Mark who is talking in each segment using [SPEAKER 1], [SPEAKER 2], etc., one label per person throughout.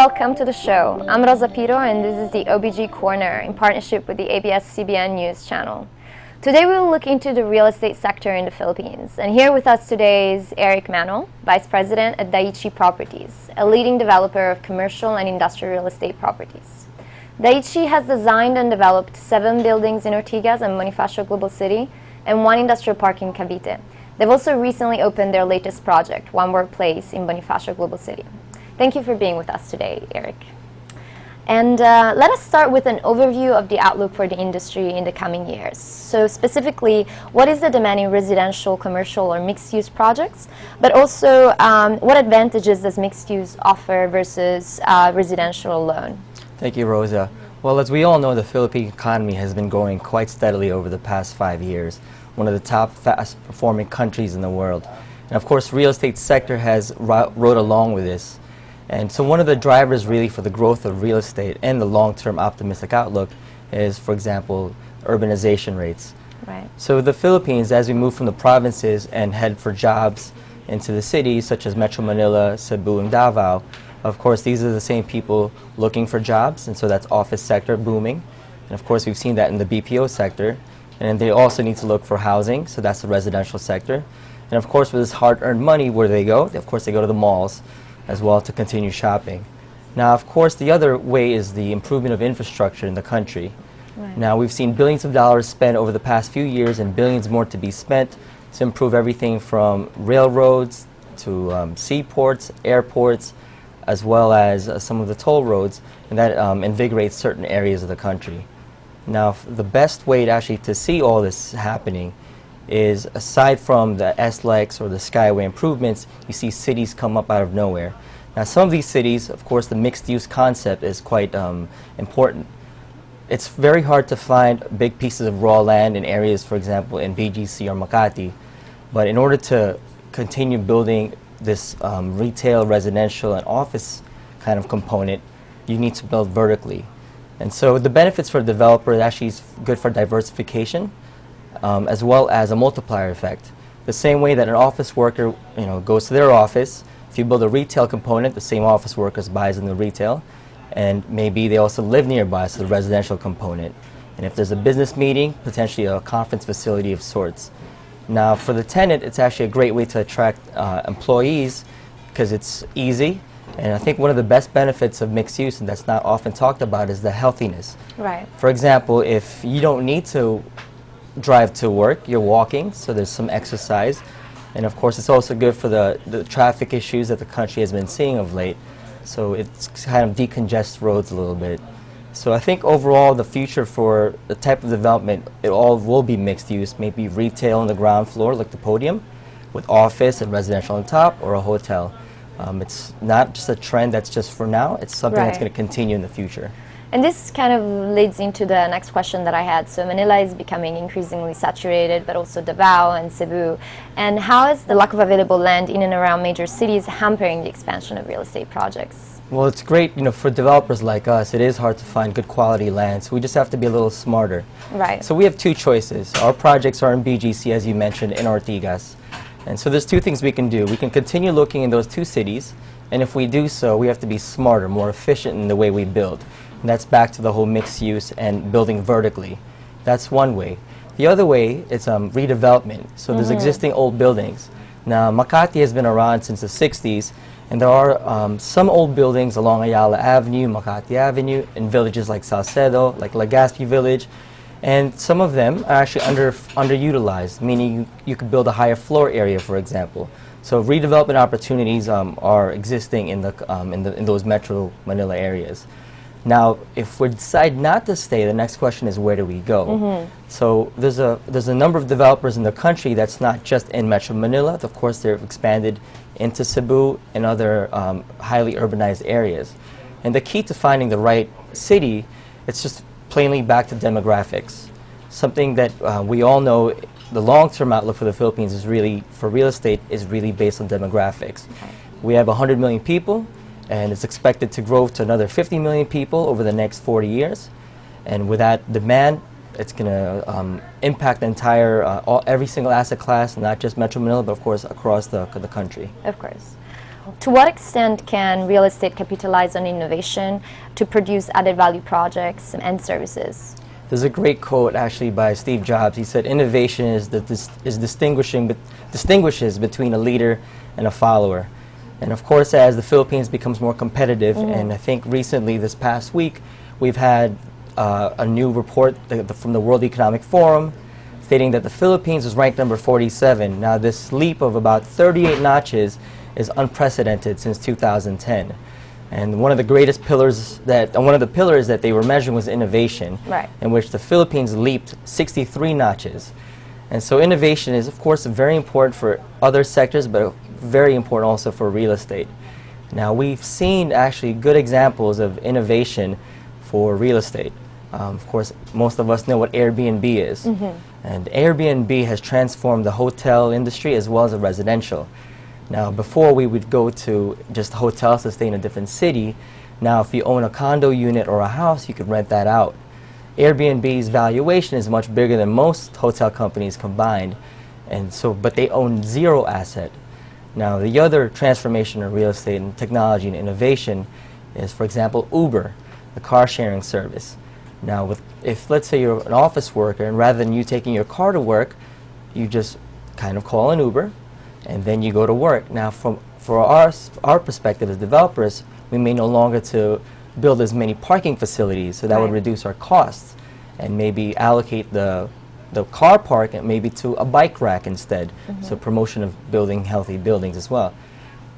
[SPEAKER 1] welcome to the show. I'm Rosa Piro and this is the OBG Corner in partnership with the abs-cbn news channel. Today we will look into the real estate sector in the Philippines, and here with us today is Eric Manuel, Vice President at Daiichi Properties, a leading developer of commercial and industrial real estate properties. Daiichi has designed and developed 7 buildings in Ortigas and Bonifacio Global City and 1 industrial park in Cavite. They've also recently opened their latest project, One Workplace in Bonifacio Global City. Thank you for being with us today, Eric. And let us start with an overview of the outlook for the industry in the coming years. So specifically, what is the demand in residential, commercial, or mixed-use projects? But also, what advantages does mixed-use offer versus residential alone?
[SPEAKER 2] Thank you, Rosa. Well, as we all know, the Philippine economy has been growing quite steadily over the past 5 years, one of the top fast-performing countries in the world. And of course, real estate sector has rode along with this. And so one of the drivers really for the growth of real estate and the long-term optimistic outlook is, for example, urbanization rates.
[SPEAKER 1] Right.
[SPEAKER 2] So the Philippines, as we move from the provinces and head for jobs into the cities such as Metro Manila, Cebu, and Davao, of course, these are the same people looking for jobs, and so that's office sector booming. And of course, we've seen that in the BPO sector. And they also need to look for housing, so that's the residential sector. And of course, with this hard-earned money, where do they go? Of course, they go to the malls as well to continue shopping. Now, of course, the other way is the improvement of infrastructure in the country.
[SPEAKER 1] Right.
[SPEAKER 2] Now, we've seen billions of dollars spent over the past few years and billions more to be spent to improve everything from railroads to seaports, airports, as well as some of the toll roads, and that invigorates certain areas of the country. Now, the best way to see all this happening is, aside from the SLEX or the Skyway improvements, you see cities come up out of nowhere. Now, some of these cities, of course, the mixed-use concept is quite important. It's very hard to find big pieces of raw land in areas, for example, in BGC or Makati. But in order to continue building this retail, residential, and office kind of component, you need to build vertically. And so the benefits for a developer actually is good for diversification, as well as a multiplier effect. The same way that an office worker goes to their office, if you build a retail component, the same office workers buys in the retail, and maybe they also live nearby, so the residential component. And if there's a business meeting, potentially a conference facility of sorts. Now, for the tenant, it's actually a great way to attract employees because it's easy. And I think one of the best benefits of mixed use, and that's not often talked about, is the healthiness.
[SPEAKER 1] Right.
[SPEAKER 2] For example, if you don't need to drive to work, you're walking, so there's some exercise. And of course, it's also good for the traffic issues that the country has been seeing of late. So it's kind of decongest roads a little bit. So I think overall, the future for the type of development, it all will be mixed use, maybe retail on the ground floor, like the podium, with office and residential on top, or a hotel. It's not just a trend that's just for now, it's something that's going to continue in the future.
[SPEAKER 1] And this kind of leads into the next question that I had. So Manila is becoming increasingly saturated, but also Davao and Cebu. And how is the lack of available land in and around major cities hampering the expansion of real estate projects?
[SPEAKER 2] Well, it's great, for developers like us, it is hard to find good quality land, so we just have to be a little smarter.
[SPEAKER 1] Right.
[SPEAKER 2] So we have 2 choices. Our projects are in BGC, as you mentioned, in Ortigas. And so there's 2 things we can do. We can continue looking in those 2 cities, and if we do so, we have to be smarter, more efficient in the way we build. And that's back to the whole mixed use and building vertically. That's one way. The other way is redevelopment. So there's existing old buildings. Now, Makati has been around since the 60s, and there are some old buildings along Ayala Avenue, Makati Avenue, in villages like Salcedo, like Legazpi Village. And some of them are actually underutilized, meaning you could build a higher floor area, for example. So redevelopment opportunities are existing in those Metro Manila areas. Now, if we decide not to stay, the next question is, where do we go? So there's a number of developers in the country that's not just in Metro Manila. Of course, they've expanded into Cebu and other highly urbanized areas. And the key to finding the right city, it's just plainly back to demographics. Something that we all know, the long-term outlook for the Philippines is really, for real estate, is really based on demographics. Okay. We have 100 million people, and it's expected to grow to another 50 million people over the next 40 years. And with that demand, it's going to impact the entire, every single asset class, not just Metro Manila, but of course across the country.
[SPEAKER 1] Of course. To what extent can real estate capitalize on innovation to produce added value projects and services?
[SPEAKER 2] There's a great quote actually by Steve Jobs. He said, "Innovation is distinguishes between a leader and a follower." And of course, as the Philippines becomes more competitive, and I think recently, this past week, we've had a new report from the World Economic Forum stating that the Philippines was ranked number 47. Now, this leap of about 38 notches is unprecedented since 2010. And one of the pillars that they were measuring was innovation,
[SPEAKER 1] right,
[SPEAKER 2] in which the Philippines leaped 63 notches. And so innovation is, of course, very important for other sectors, but very important also for real estate. Now, we've seen actually good examples of innovation for real estate. Of course, most of us know what Airbnb is. And Airbnb has transformed the hotel industry as well as the residential. Now, before we would go to just hotels to stay in a different city. Now, if you own a condo unit or a house, you could rent that out. Airbnb's valuation is much bigger than most hotel companies combined, and so, but they own zero asset. Now, the other transformation of real estate and technology and innovation is, for example, Uber, the car sharing service. Now, if let's say you're an office worker, and rather than you taking your car to work, you just kind of call an Uber, and then you go to work. Now, for our perspective as developers, we may no longer to build as many parking facilities, so that would reduce our costs, and maybe allocate the car park and maybe to a bike rack instead. So promotion of building healthy buildings as well.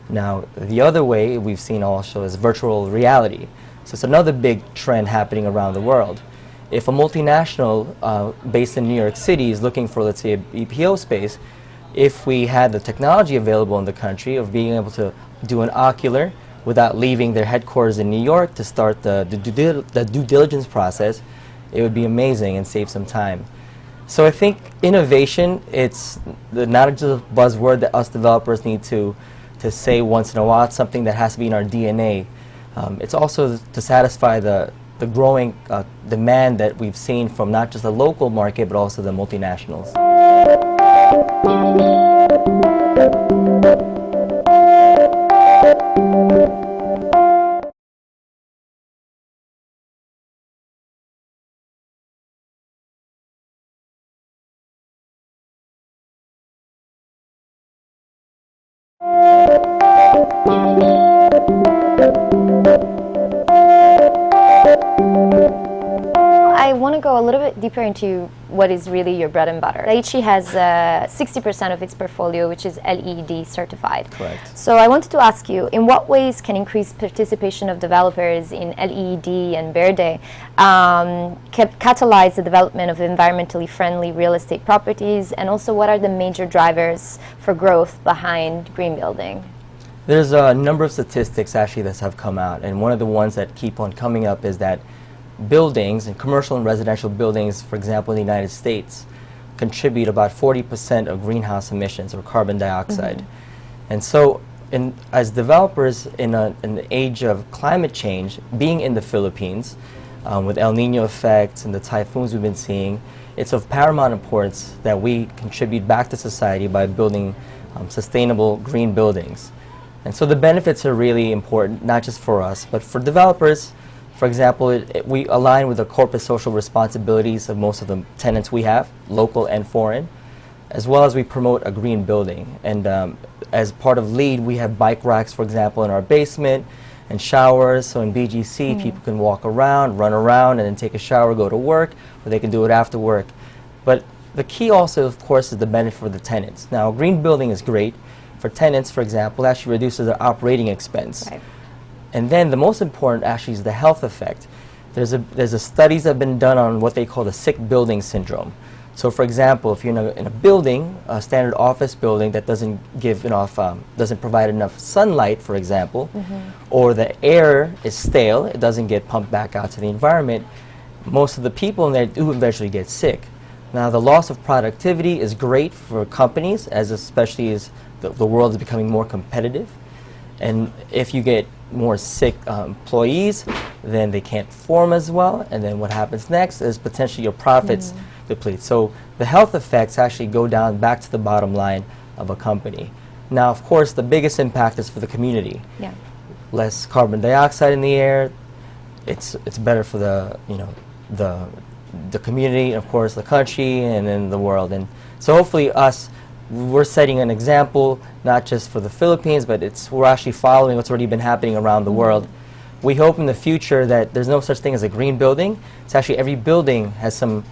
[SPEAKER 2] Now, the other way we've seen also is virtual reality. So it's another big trend happening around the world. If a multinational based in New York City is looking for, let's say, a BPO space, if we had the technology available in the country of being able to do an ocular without leaving their headquarters in New York to start the due diligence process, it would be amazing and save some time. So I think innovation, it's not just a buzzword that us developers need to say once in a while. It's something that has to be in our DNA. It's also to satisfy the growing demand that we've seen from not just the local market, but also the multinationals.
[SPEAKER 1] I want to go a little bit deeper into what is really your bread and butter. Aichi has 60% of its portfolio which is LEED certified.
[SPEAKER 2] Correct.
[SPEAKER 1] So I wanted to ask you, in what ways can increased participation of developers in LEED and Verde catalyze the development of environmentally friendly real estate properties, and also what are the major drivers for growth behind green building?
[SPEAKER 2] There's a number of statistics actually that have come out, and one of the ones that keep on coming up is that buildings, and commercial and residential buildings, for example, in the United States, contribute about 40% of greenhouse emissions or carbon dioxide. And so, as developers in an age of climate change, being in the Philippines, with El Nino effects and the typhoons we've been seeing, it's of paramount importance that we contribute back to society by building sustainable green buildings. And so the benefits are really important, not just for us, but for developers. For example, we align with the corporate social responsibilities of most of the tenants we have, local and foreign, as well as we promote a green building. And as part of LEED, we have bike racks, for example, in our basement, and showers. So in BGC, people can walk around, run around, and then take a shower, go to work, or they can do it after work. But the key also, of course, is the benefit for the tenants. Now, a green building is great. For tenants, for example, it actually reduces their operating expense.
[SPEAKER 1] Right.
[SPEAKER 2] And then the most important actually is the health effect. There's a studies that have been done on what they call the sick building syndrome. So for example, if you're in a building, a standard office building that doesn't give enough, doesn't provide enough sunlight, for example, or the air is stale, it doesn't get pumped back out to the environment, most of the people in there do eventually get sick. Now, the loss of productivity is great for companies, especially as the world is becoming more competitive. And if you get more sick employees, then they can't perform as well. And then what happens next is potentially your profits deplete. So the health effects actually go down back to the bottom line of a company. Now, of course, the biggest impact is for the community.
[SPEAKER 1] Yeah.
[SPEAKER 2] Less carbon dioxide in the air. It's better for the, you know, the community, of course, the country, and then the world. And so hopefully we're setting an example, not just for the Philippines, but we're actually following what's already been happening around the world. We hope in the future that there's no such thing as a green building. It's actually every building has some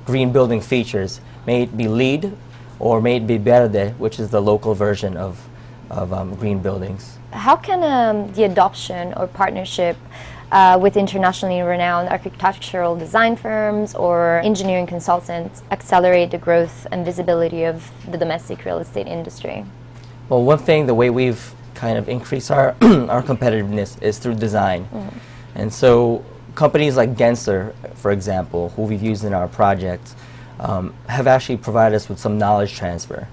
[SPEAKER 2] green building features. May it be LEED or may it be verde, which is the local version of green buildings.
[SPEAKER 1] How can the adoption or partnership with internationally renowned architectural design firms or engineering consultants accelerate the growth and visibility of the domestic real estate industry?
[SPEAKER 2] Well, one thing, the way we've kind of increased our our competitiveness is through design. And so companies like Gensler, for example, who we've used in our projects, have actually provided us with some knowledge transfer.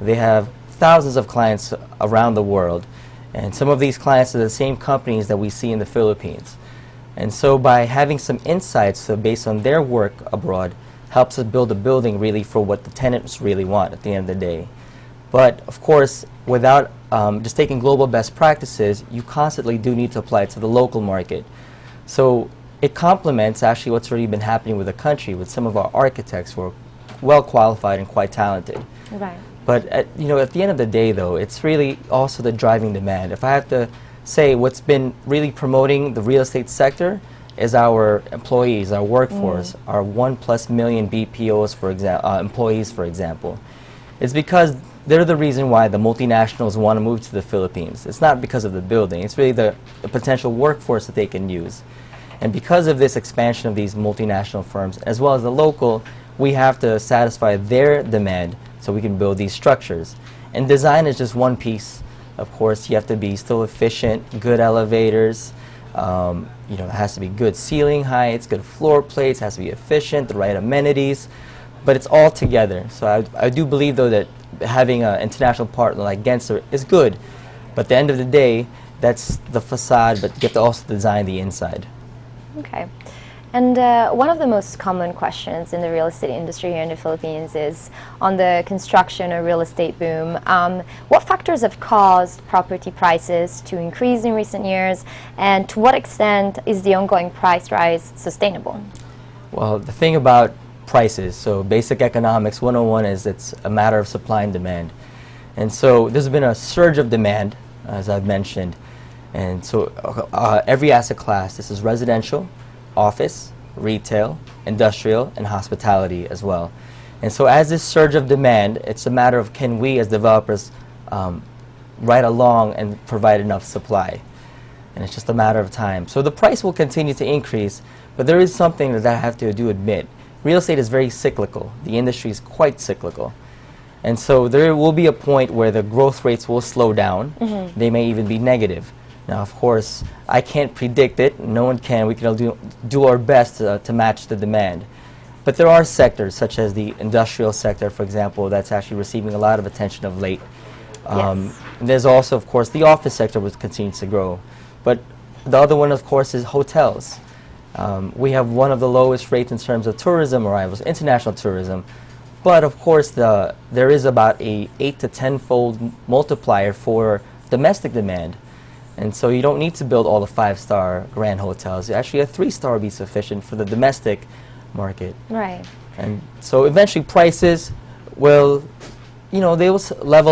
[SPEAKER 2] They have thousands of clients around the world, and some of these clients are the same companies that we see in the Philippines. And so by having some insights based on their work abroad helps us build a building really for what the tenants really want at the end of the day. But of course, without just taking global best practices, you constantly do need to apply it to the local market. So it complements actually what's already been happening with the country, with some of our architects who are well qualified and quite talented.
[SPEAKER 1] Right.
[SPEAKER 2] But at the end of the day, though, it's really also the driving demand. If I have to say what's been really promoting the real estate sector is our employees, our workforce, our 1+ million BPOs, employees, for example. It's because they're the reason why the multinationals want to move to the Philippines. It's not because of the building. It's really the potential workforce that they can use. And because of this expansion of these multinational firms, as well as the local, we have to satisfy their demand so we can build these structures. And design is just one piece. Of course, you have to be still efficient, good elevators, it has to be good ceiling heights, good floor plates, it has to be efficient, the right amenities, but it's all together. So I do believe, though, that having an international partner like Gensler is good, but at the end of the day, that's the facade, but you have to also design the inside.
[SPEAKER 1] Okay. And one of the most common questions in the real estate industry here in the Philippines is on the construction or real estate boom. What factors have caused property prices to increase in recent years, and to what extent is the ongoing price rise sustainable?
[SPEAKER 2] Well, the thing about prices, so basic economics 101 is it's a matter of supply and demand. And so there's been a surge of demand, as I've mentioned. And so every asset class, this is residential, office, retail, industrial, and hospitality as well. And so as this surge of demand, it's a matter of can we as developers ride along and provide enough supply. And it's just a matter of time. So the price will continue to increase, but there is something that I have to admit. Real estate is very cyclical. The industry is quite cyclical. And so there will be a point where the growth rates will slow down. They may even be negative. Now, of course, I can't predict it. No one can. We can all do our best to match the demand. But there are sectors, such as the industrial sector, for example, that's actually receiving a lot of attention of late. And there's also, of course, the office sector, which continues to grow. But the other one, of course, is hotels. We have one of the lowest rates in terms of tourism arrivals, international tourism. But, of course, there is about a 8 to 10-fold multiplier for domestic demand. And so you don't need to build all the 5-star grand hotels. Actually, a 3-star would be sufficient for the domestic market.
[SPEAKER 1] Right.
[SPEAKER 2] And so eventually prices will, they will level